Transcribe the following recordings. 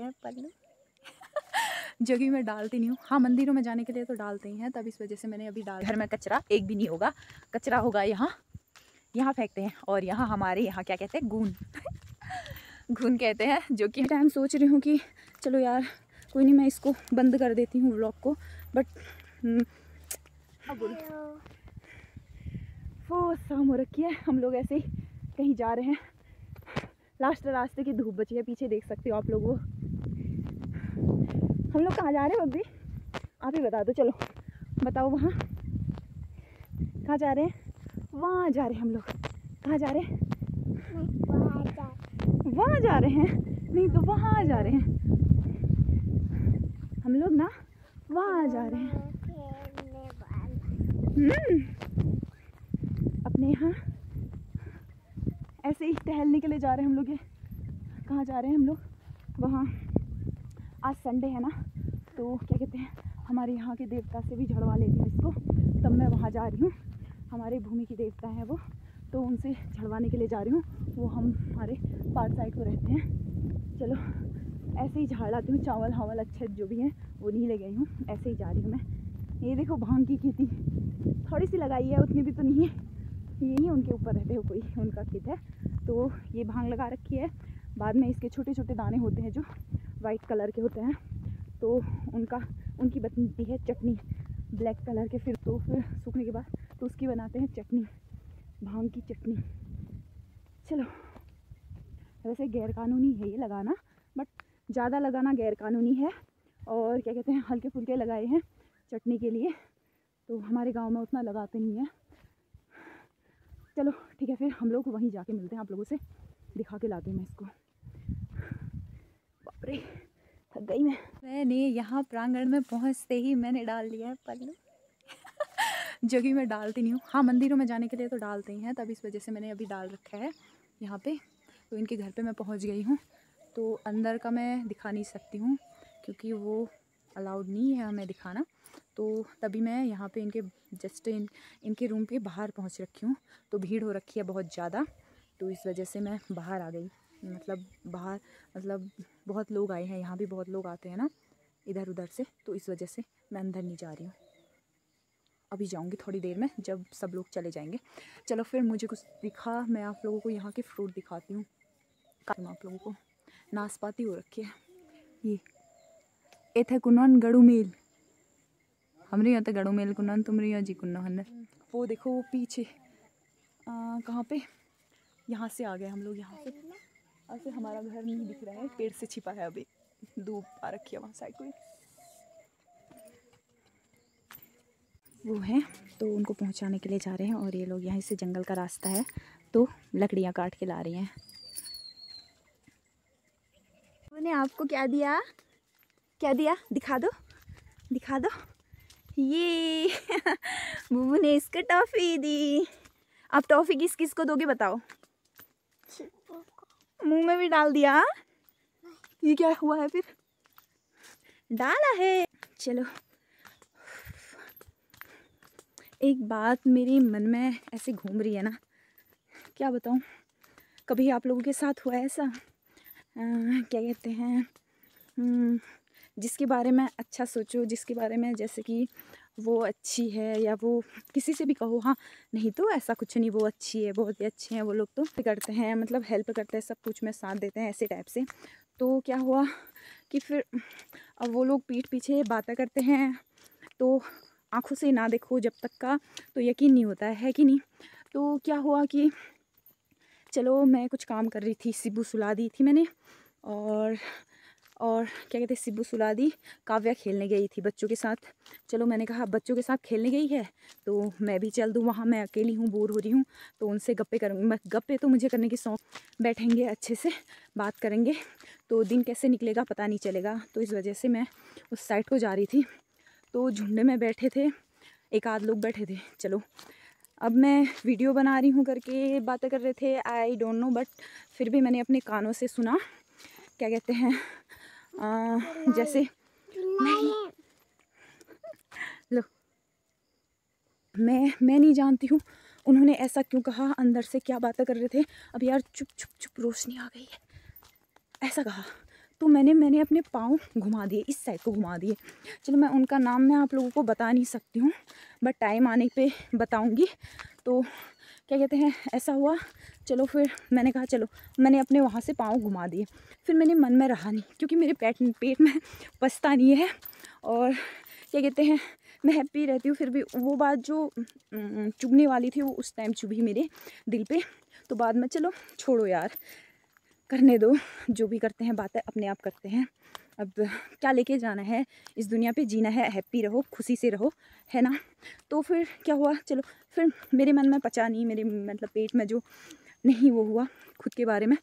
लिया है पल्लू जो कि मैं डालती नहीं हूँ। हाँ, मंदिरों में जाने के लिए तो डालते ही हैं, तब इस वजह से मैंने अभी डाल। घर में कचरा एक भी नहीं होगा, कचरा होगा यहाँ फेंकते हैं। और यहाँ हमारे यहाँ क्या कहते हैं, गून घून कहते हैं। जो कि टाइम सोच रही हूँ कि चलो यार कोई नहीं, मैं इसको बंद कर देती हूँ व्लॉग को, बट वो शाम हो रखी है, हम लोग ऐसे ही कहीं जा रहे हैं। लास्ट रास्ते की धूप बची है, पीछे देख सकते हो आप लोग। वो हम लोग कहाँ जा रहे हैं अभी, आप ही बता दो। चलो बताओ, वहाँ कहाँ जा रहे हैं? वहाँ जा रहे हैं हम लोग। कहाँ जा रहे हैं? वहाँ जा रहे हैं, नहीं तो वहाँ जा रहे हैं हम लोग ना, वहाँ जा रहे हैं अपने यहाँ ऐसे ही टहलने के लिए जा रहे हैं हम लोग। ये कहाँ जा रहे हैं हम लोग? वहाँ आज संडे है ना, तो क्या कहते हैं, हमारे यहाँ के देवता से भी झड़वा लेती हूँ इसको, तब मैं वहाँ जा रही हूँ। हमारे भूमि की देवता हैं वो, तो उनसे झड़वाने के लिए जा रही हूँ। वो हमारे पार साइड को रहते हैं। चलो ऐसे ही झाड़ लाती हूँ, चावल हावल अच्छे जो भी हैं वो नहीं ले गई हूँ, ऐसे ही जा रही हूँ मैं। ये देखो भांग की खेती थोड़ी सी लगाई है, उतनी भी तो नहीं है। यही उनके ऊपर रहते हो, कोई उनका खेत है, तो ये भांग लगा रखी है। बाद में इसके छोटे छोटे दाने होते हैं जो वाइट कलर के होते हैं, तो उनकी बनती है चटनी ब्लैक कलर के। फिर सूखने के बाद तो उसकी बनाते हैं चटनी, भांग की चटनी। चलो वैसे गैर कानूनी है ये लगाना, बट ज़्यादा लगाना गैर कानूनी है। और क्या कहते हैं, हल्के फुल्के लगाए हैं चटनी के लिए, तो हमारे गांव में उतना लगाते नहीं है। चलो ठीक है, फिर हम लोग वहीं जाके मिलते हैं, आप लोगों से दिखा के लाती हूँ मैं इसको। बाप रे, थक गई मैंने यहाँ प्रांगण में पहुँचते ही मैंने डाल लिया है पल्लू जो कि मैं डालती नहीं हूँ। हाँ, मंदिरों में जाने के लिए तो डालते ही हैं, तब इस वजह से मैंने अभी डाल रखा है यहाँ पे। तो इनके घर पे मैं पहुँच गई हूँ, तो अंदर का मैं दिखा नहीं सकती हूँ क्योंकि वो अलाउड नहीं है हमें दिखाना। तो तभी मैं यहाँ पे इनके जस्ट इनके रूम के बाहर पहुँच रखी हूँ। तो भीड़ हो रखी है बहुत ज़्यादा, तो इस वजह से मैं बाहर आ गई। मतलब बहुत लोग आए हैं, यहाँ भी बहुत लोग आते हैं ना इधर उधर से, तो इस वजह से मैं अंदर नहीं जा रही हूँ। अभी जाऊँगी थोड़ी देर में जब सब लोग चले जाएंगे। चलो फिर मुझे कुछ दिखा, मैं आप लोगों को यहाँ के फ्रूट दिखाती हूँ। आप लोगों को नाशपाती हो रखी है, ये एथे कुनन गड़ू मेल, हमरे यहाँ तो गड़ू मेल कुनन, तुम्हारे यहाँ जी कुन्ना हन। वो देखो वो पीछे कहाँ पे, यहाँ से आ गए हम लोग। यहाँ से ऐसे हमारा घर नहीं दिख रहा है, पेड़ से छिपा है, अभी धूप आ रखी है वहाँ साइड को। वो हैं तो उनको पहुँचाने के लिए जा रहे हैं, और ये लोग यहाँ से जंगल का रास्ता है तो लकड़ियाँ काट के ला रही हैं। उन्होंने आपको क्या दिया, क्या दिया, दिखा दो दिखा दो। ये बुबू ने इसको टॉफ़ी दी। आप टॉफ़ी किस किस को दोगे बताओ? मुंह में भी डाल दिया। ये क्या हुआ है फिर, डाला है। चलो एक बात मेरे मन में ऐसे घूम रही है ना, क्या बताऊँ। कभी आप लोगों के साथ हुआ है ऐसा, क्या कहते हैं, जिसके बारे में अच्छा सोचो, जिसके बारे में जैसे कि वो अच्छी है, या वो किसी से भी कहो हाँ नहीं तो ऐसा कुछ नहीं, वो अच्छी है, बहुत ही अच्छे हैं वो लोग, तो करते हैं, मतलब हेल्प करते हैं, सब कुछ में साथ देते हैं, ऐसे टाइप से। तो क्या हुआ कि फिर अब वो लोग पीठ पीछे बातें करते हैं, तो आँखों से ना देखो जब तक का तो यकीन नहीं होता है कि नहीं। तो क्या हुआ कि चलो मैं कुछ काम कर रही थी, सिब्बू सुला दी थी मैंने, और क्या कहते हैं, सिब्बू सुला दी। काव्या खेलने गई थी बच्चों के साथ। चलो मैंने कहा बच्चों के साथ खेलने गई है तो मैं भी चल दूँ वहाँ, मैं अकेली हूँ, बोर हो रही हूँ, तो उनसे गप्पे करूँगी। गप्पे तो मुझे करने की शौक, बैठेंगे अच्छे से बात करेंगे तो दिन कैसे निकलेगा पता नहीं चलेगा। तो इस वजह से मैं उस साइड को जा रही थी, तो झुंड में बैठे थे, एक आध लोग बैठे थे। चलो अब मैं वीडियो बना रही हूँ करके बातें कर रहे थे, आई डोंट नो, बट फिर भी मैंने अपने कानों से सुना, क्या कहते हैं, जैसे नहीं लो, मैं नहीं जानती हूँ उन्होंने ऐसा क्यों कहा, अंदर से क्या बातें कर रहे थे। अब यार चुप चुप चुप, रोशनी आ गई है, ऐसा कहा। तो मैंने अपने पाँव घुमा दिए, इस साइड को घुमा दिए। चलो मैं उनका नाम मैं आप लोगों को बता नहीं सकती हूँ, बट टाइम आने पे बताऊँगी। तो क्या कहते हैं, ऐसा हुआ। चलो फिर मैंने कहा चलो, मैंने अपने वहाँ से पाँव घुमा दिए। फिर मैंने मन में रहा नहीं, क्योंकि मेरे पेट में पछता नहीं है, और क्या कहते हैं, मैं हैप्पी रहती हूँ। फिर भी वो बात जो चुभने वाली थी वो उस टाइम चुभी मेरे दिल पे। तो बाद में चलो छोड़ो यार, करने दो, जो भी करते हैं बातें अपने आप करते हैं। अब क्या लेके जाना है, इस दुनिया पे जीना है, हैप्पी रहो, खुशी से रहो, है ना। तो फिर क्या हुआ, चलो फिर मेरे मन में पचा नहीं, मेरे मतलब पेट में जो नहीं वो हुआ खुद के बारे में।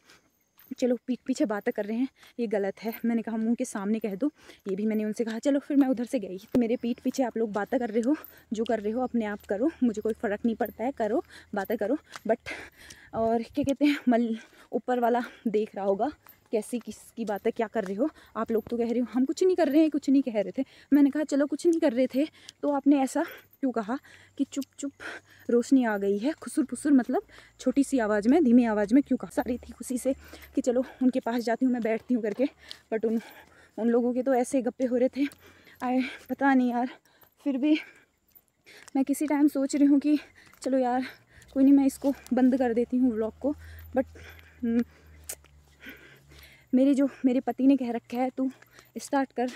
चलो पीठ पीछे बातें कर रहे हैं, ये गलत है। मैंने कहा मुंह के सामने कह दो, ये भी मैंने उनसे कहा। चलो फिर मैं उधर से गई। तो मेरे पीठ पीछे आप लोग बातें कर रहे हो, जो कर रहे हो अपने आप करो, मुझे कोई फ़र्क नहीं पड़ता है, करो बातें करो। बट और क्या कहते हैं, ऊपर वाला देख रहा होगा कैसी किसकी बातें क्या कर रहे हो। आप लोग तो कह रहे हो हम कुछ नहीं कर रहे हैं, कुछ नहीं कह रहे थे। मैंने कहा चलो कुछ नहीं कर रहे थे, तो आपने ऐसा क्यों कहा कि चुप चुप रोशनी आ गई है, खुसुर फुसुर, मतलब छोटी सी आवाज़ में, धीमी आवाज़ में क्यों कहा। सारी थी खुशी से कि चलो उनके पास जाती हूँ, मैं बैठती हूँ करके। बट उन लोगों के तो ऐसे गप्पे हो रहे थे, पता नहीं यार। फिर भी मैं किसी टाइम सोच रही हूँ कि चलो यार कोई नहीं, मैं इसको बंद कर देती हूँ व्लॉग को। बट मेरे पति ने कह रखा है तू स्टार्ट कर,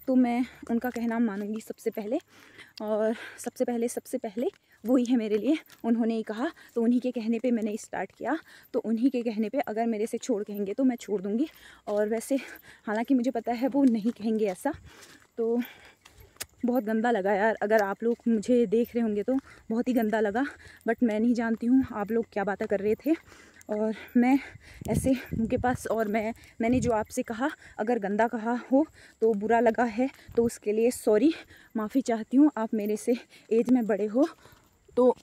तो मैं उनका कहना मानूंगी सबसे पहले। और सबसे पहले वही है मेरे लिए, उन्होंने ही कहा, तो उन्हीं के कहने पे मैंने स्टार्ट किया। तो उन्हीं के कहने पे अगर मेरे से छोड़ कहेंगे तो मैं छोड़ दूँगी। और वैसे हालांकि मुझे पता है वो नहीं कहेंगे ऐसा। तो बहुत गंदा लगा यार, अगर आप लोग मुझे देख रहे होंगे तो बहुत ही गंदा लगा। बट मैं नहीं जानती हूँ आप लोग क्या बातें कर रहे थे, और मैं ऐसे उनके पास, और मैंने जो आपसे कहा, अगर गंदा कहा हो तो बुरा लगा है तो उसके लिए सॉरी, माफ़ी चाहती हूँ। आप मेरे से एज में बड़े हो तो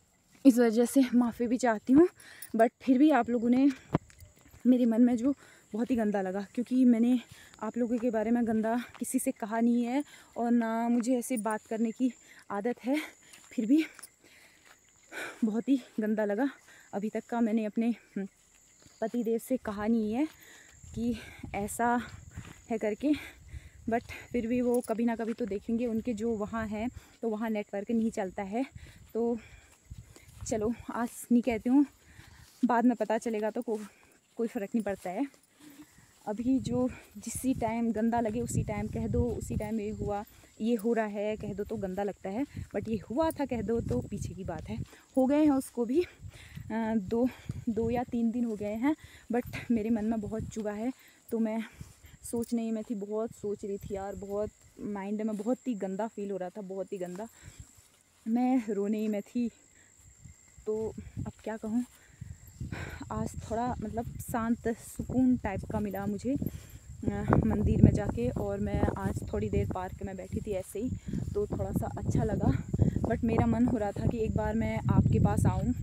इस वजह से माफ़ी भी चाहती हूँ। बट फिर भी आप लोगों ने मेरे मन में जो बहुत ही गंदा लगा, क्योंकि मैंने आप लोगों के बारे में गंदा किसी से कहा नहीं है, और ना मुझे ऐसे बात करने की आदत है। फिर भी बहुत ही गंदा लगा। अभी तक का मैंने अपने पतिदेव से कहा नहीं है कि ऐसा है करके। बट फिर भी वो कभी ना कभी तो देखेंगे, उनके जो वहाँ हैं तो वहाँ नेटवर्क नहीं चलता है। तो चलो आज नहीं कहती हूँ, बाद में पता चलेगा तो कोई फ़र्क नहीं पड़ता है। अभी जो जिसी टाइम गंदा लगे उसी टाइम कह दो, उसी टाइम ये हुआ, ये हो रहा है कह दो तो गंदा लगता है। बट ये हुआ था कह दो तो पीछे की बात है। हो गए हैं उसको भी 2 या 3 दिन हो गए हैं, बट मेरे मन में बहुत चुभा है। तो मैं सोचने ही में थी, बहुत सोच रही थी यार, बहुत माइंड में बहुत ही गंदा फील हो रहा था, बहुत ही गंदा। मैं रोने ही में थी। तो अब क्या कहूँ, आज थोड़ा मतलब शांत सुकून टाइप का मिला मुझे मंदिर में जाके। और मैं आज थोड़ी देर पार्क में बैठी थी ऐसे ही, तो थोड़ा सा अच्छा लगा। बट मेरा मन हो रहा था कि एक बार मैं आपके पास आऊँ।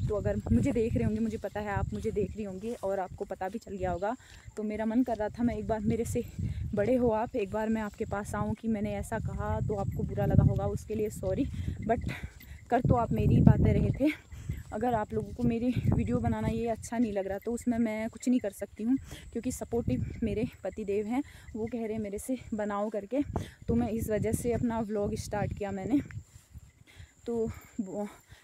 तो अगर मुझे देख रहे होंगे, मुझे पता है आप मुझे देख रही होंगी और आपको पता भी चल गया होगा, तो मेरा मन कर रहा था मैं एक बार, मेरे से बड़े हो आप, एक बार मैं आपके पास आऊँ कि मैंने ऐसा कहा तो आपको बुरा लगा होगा, उसके लिए सॉरी। बट कर तो आप मेरी बातें रहे थे। अगर आप लोगों को मेरी वीडियो बनाना ये अच्छा नहीं लग रहा तो उसमें मैं कुछ नहीं कर सकती हूँ, क्योंकि सपोर्टिव मेरे पतिदेव हैं, वो कह रहे हैं मेरे से बनाओ करके। तो मैं इस वजह से अपना व्लॉग स्टार्ट किया मैंने। तो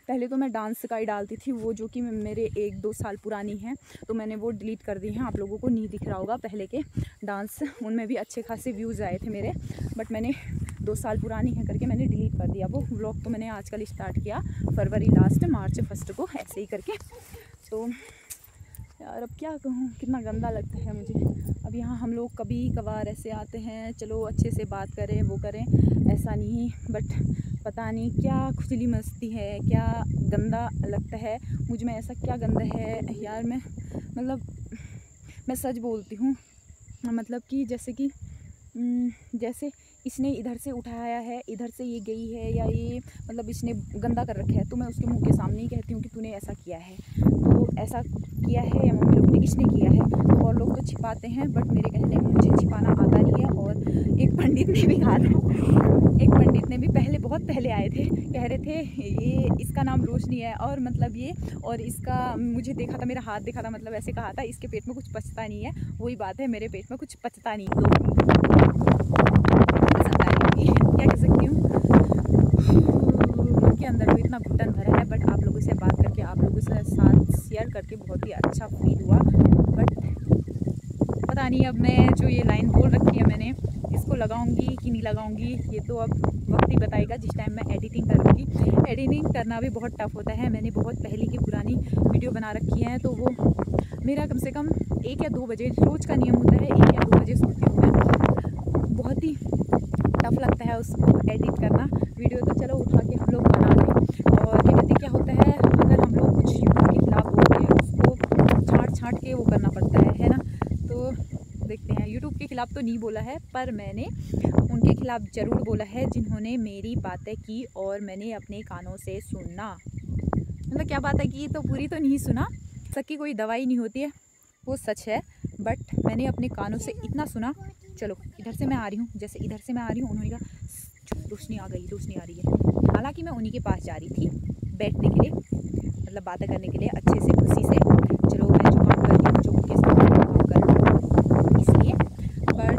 पहले तो मैं डांस का ही डालती थी, वो जो कि मेरे 1-2 साल पुरानी है, तो मैंने वो डिलीट कर दी हैं। आप लोगों को नहीं दिख रहा होगा पहले के डांस, उनमें भी अच्छे खासे व्यूज़ आए थे मेरे। बट मैंने 2 साल पुरानी है करके मैंने डिलीट कर दिया वो व्लॉग। तो मैंने आजकल स्टार्ट किया फरवरी लास्ट, मार्च 1 को, ऐसे ही करके। तो यार अब क्या कहूँ, कितना गंदा लगता है मुझे। अब यहाँ हम लोग कभी कभार ऐसे आते हैं, चलो अच्छे से बात करें, वो करें, ऐसा नहीं। बट पता नहीं क्या खुजली मस्ती है, क्या गंदा लगता है मुझ में, ऐसा क्या गंदा है यार। मैं सच बोलती हूँ, मतलब कि जैसे इसने इधर से उठाया है, इधर से ये गई है, या ये मतलब इसने गंदा कर रखा है, तो मैं उसके मुंह के सामने ही कहती हूँ कि तूने ऐसा किया है, तो ऐसा किया है, या मम्मी लोग ने इसने किया है। तो और लोग तो छिपाते हैं, बट मेरे कहने में मुझे छिपाना आता नहीं है। और एक पंडित ने भी कहा था एक पंडित ने भी पहले, बहुत पहले आए थे, कह रहे थे ये इसका नाम रोशनी है और मतलब ये, और इसका मुझे देखा था, मेरा हाथ देखा था, मतलब ऐसे कहा था इसके पेट में कुछ पचता नहीं है। वही बात है, मेरे पेट में कुछ पचता नहीं, तो क्या कह सकती हूँ, उनके अंदर भी इतना घुटन भरा है। बट आप लोगों से बात करके, आप लोगों से साथ शेयर करके बहुत ही अच्छा फील हुआ। बट पता नहीं अब मैं जो ये लाइन बोल रखी है मैंने, इसको लगाऊंगी कि नहीं लगाऊंगी, ये तो अब वक्त ही बताएगा जिस टाइम मैं एडिटिंग करूँगी। एडिटिंग करना भी बहुत टफ होता है। मैंने बहुत पहले की पुरानी वीडियो बना रखी है, तो वो मेरा कम से कम 1 या 2 बजे रोज़ का नियम होता है, 1 या 2 बजे सोती हूँ मैं। बहुत ही टफ लगता है उसको एडिट करना। वीडियो तो चलो उठा के हम लोग बना लें, और क्या कहते क्या होता है, अगर हम लोग कुछ यूट्यूब के खिलाफ बोलते हैं उसको छाँट के वो करना पड़ता है ना। तो देखते हैं, यूट्यूब के खिलाफ तो नहीं बोला है, पर मैंने उनके खिलाफ ज़रूर बोला है जिन्होंने मेरी बातें की और मैंने अपने कानों से सुना। मतलब क्या बात है कि तो पूरी तो नहीं सुना, सबकी कोई दवाई नहीं होती है, वो सच है। बट मैंने अपने कानों से इतना सुना। चलो इधर से मैं आ रही हूँ, जैसे इधर से मैं आ रही हूँ, उन्होंने कहा रोशनी आ गई, रोशनी आ रही है। हालांकि मैं उन्हीं के पास जा रही थी बैठने के लिए, मतलब बातें करने के लिए अच्छे से, खुशी से। चलो मैं जो काम करती हूँ, जो उनके साथ काम कर रही हूँ इसलिए। बट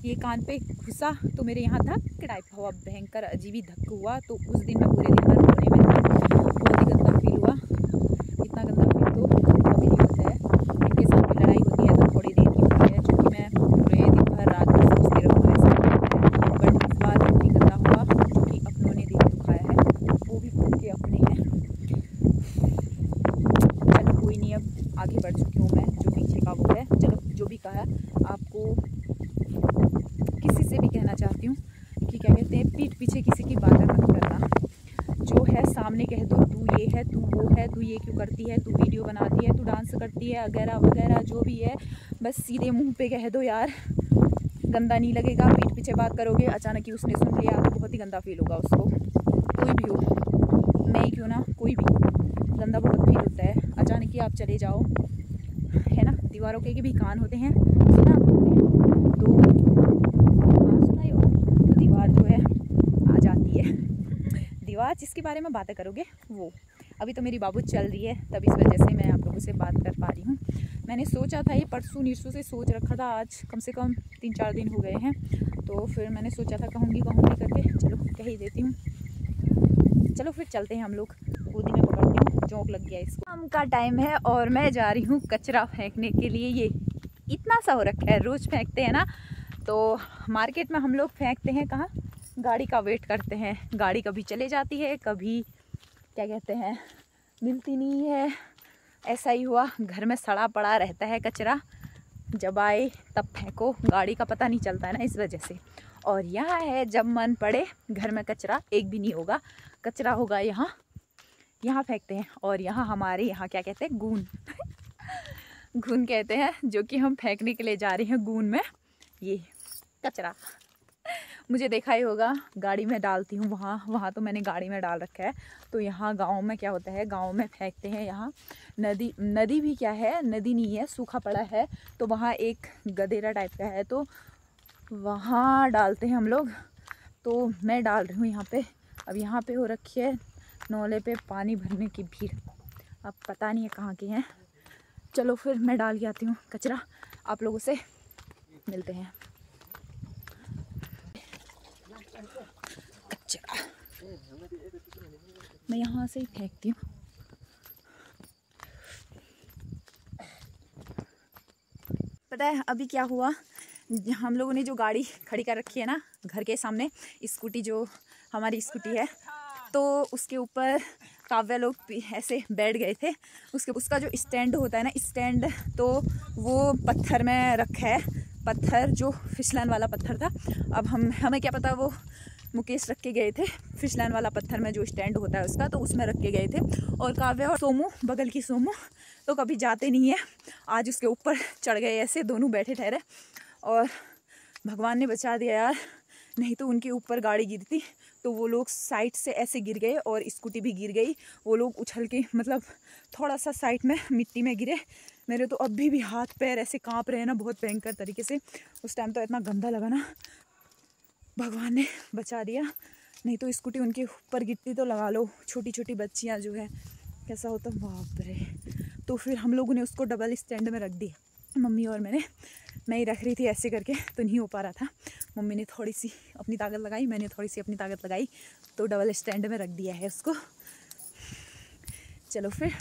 ये कान पे घुसा तो मेरे यहाँ धक टाइप हुआ, भयंकर अजीब ही धक हुआ। तो उस दिन मैं पूरे दिन भर रोने में थी, बहुत ही गंदा फील हुआ। इतना गंदा फील तो कभी नहीं होता है। इनके साथ भी लड़ाई होती है तो थोड़ी देर की होती है, क्योंकि मैं पूरे दिन भर रात भर सोचती रहूँ ऐसा होता है। बट इस बार बहुत ही गंदा हुआ, जो कि अपनों ने दिल दुखाया है, वो भी खुद के अपने हैं। चलो कोई नहीं, अब आगे बढ़ चुकी हूँ मैं, जो पीछे का वो है। चलो जो भी कहा, आपको किसी से भी कहना चाहती हूँ कि क्या कहते हैं, पीठ पीछे किसी की बातें मत करना। जो है सामने कह दो, तू ये है, तू वो है, तू ये क्यों करती है, तू वीडियो बनाती है, तू डांस करती है, वगैरह वगैरह जो भी है, बस सीधे मुंह पे कह दो यार, गंदा नहीं लगेगा। पीठ पीछे बात करोगे, अचानक ही उसने सुन लिया तो बहुत ही गंदा फील होगा उसको। कोई भी हो, मैं ही क्यों ना, कोई भी, गंदा बहुत फील होता है। अचानक ही आप चले जाओ, है ना। दीवारों के भी कान होते हैं, सुना तो हाँ सुना हो, तो दीवार जो है आ जाती है। दीवार जिसके बारे में बातें करोगे वो। अभी तो मेरी बाबू चल रही है, तब इस वजह से मैं आप लोगों से बात कर पा रही हूँ। मैंने सोचा था, ये परसों निरसों से सोच रखा था, आज कम से कम 3-4 दिन हो गए हैं। तो फिर मैंने सोचा था कहूँगी करके, चलो कह ही देती हूँ। चलो फिर चलते हैं हम लोग। गोदी में पकड़ती हूँ, जोंक लग गया इसको। शाम का टाइम है और मैं जा रही हूँ कचरा फेंकने के लिए। ये इतना सा हो रखा है, रोज़ फेंकते हैं ना, तो मार्केट में हम लोग फेंकते हैं कहाँ, गाड़ी का वेट करते हैं। गाड़ी कभी चले जाती है, कभी क्या कहते हैं मिलती नहीं है। ऐसा ही हुआ, घर में सड़ा पड़ा रहता है कचरा, जब आए तब फेंको, गाड़ी का पता नहीं चलता है ना, इस वजह से। और यहाँ है, जब मन पड़े घर में कचरा एक भी नहीं होगा, कचरा होगा यहाँ, यहाँ फेंकते हैं। और यहाँ हमारे यहाँ क्या कहते हैं, गून गून कहते हैं, जो कि हम फेंकने के लिए जा रहे हैं गून में ये कचरा। मुझे देखा ही होगा, गाड़ी में डालती हूँ वहाँ तो मैंने गाड़ी में डाल रखा है। तो यहाँ गांव में क्या होता है, गांव में फेंकते हैं। यहाँ नदी भी क्या है, नदी नहीं है, सूखा पड़ा है, तो वहाँ एक गदेरा टाइप का है, तो वहाँ डालते हैं हम लोग। तो मैं डाल रही हूँ यहाँ पे। अब यहाँ पे हो रखी है नौले पे पानी भरने की भीड़, अब पता नहीं है कहाँ की है। चलो फिर मैं डाल के आती हूँ कचरा, आप लोगों से मिलते हैं। कचरा मैं यहाँ से ही फेंकती हूँ। पता है अभी क्या हुआ, हम लोगों ने जो गाड़ी खड़ी कर रखी है ना घर के सामने, स्कूटी जो हमारी स्कूटी है, तो उसके ऊपर काव्या लोग ऐसे बैठ गए थे। उसका जो स्टैंड होता है ना, स्टैंड, तो वो पत्थर में रखा है, पत्थर जो फिसलन वाला पत्थर था। अब हमें क्या पता, वो मुकेश रख के गए थे फिसलन वाला पत्थर में जो स्टैंड होता है उसका, तो उसमें रख के गए थे। और काव्या और सोमू, बगल की सोमू तो कभी जाते नहीं है, आज उसके ऊपर चढ़ गए, ऐसे दोनों बैठे ठहरे। और भगवान ने बचा दिया यार, नहीं तो उनके ऊपर गाड़ी गिरती तो वो लोग साइड से ऐसे गिर गए और स्कूटी भी गिर गई। वो लोग उछल के, मतलब थोड़ा सा साइड में मिट्टी में गिरे। मेरे तो अभी भी हाथ पैर ऐसे कांप रहे हैं ना, बहुत भयंकर तरीके से। उस टाइम तो इतना गंदा लगा ना, भगवान ने बचा दिया, नहीं तो स्कूटी उनके ऊपर गिरती तो लगा लो, छोटी छोटी बच्चियाँ जो है कैसा होता, बाप रे। तो फिर हम लोगों ने उसको डबल स्टैंड में रख दी, मम्मी और मैं ही रख रही थी ऐसे करके, तो नहीं हो पा रहा था। मम्मी ने थोड़ी सी अपनी ताकत लगाई, मैंने थोड़ी सी अपनी ताकत लगाई, तो डबल स्टैंड में रख दिया है उसको। चलो फिर